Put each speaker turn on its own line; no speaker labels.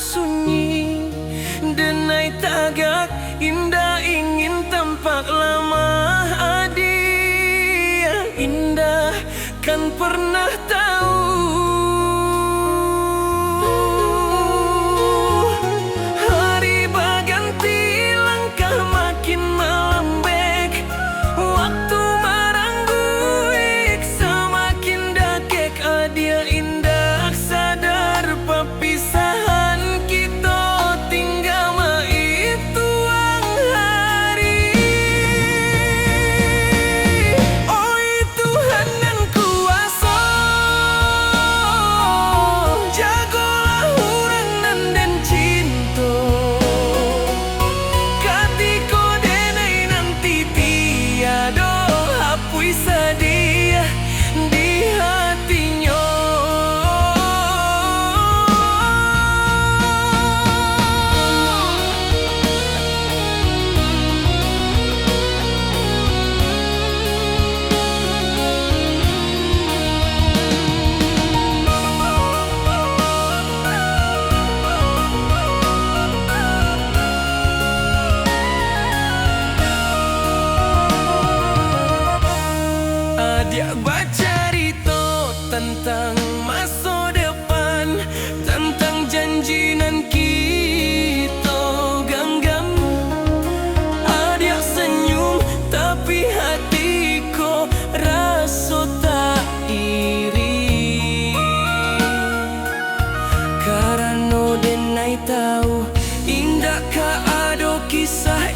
sunyi, denai tagak indah ingin tampak lama. Adi yang indah kan pernah tahu. Hari berganti langkah makin melembek, waktu merangguik semakin dakek. Adil indah sadar perpisahan kita tinggal maituang hari. Oi Tuhan dan kuasa, jagolah urang nan den cinta. Katiko denai nanti tiada hapui sedia di hatinya. Dia bercerita tentang masa depan, tentang janji nan kita genggam. Dia senyum tapi hatiku rasa tak iri, karena denai tahu indah ka ado kisah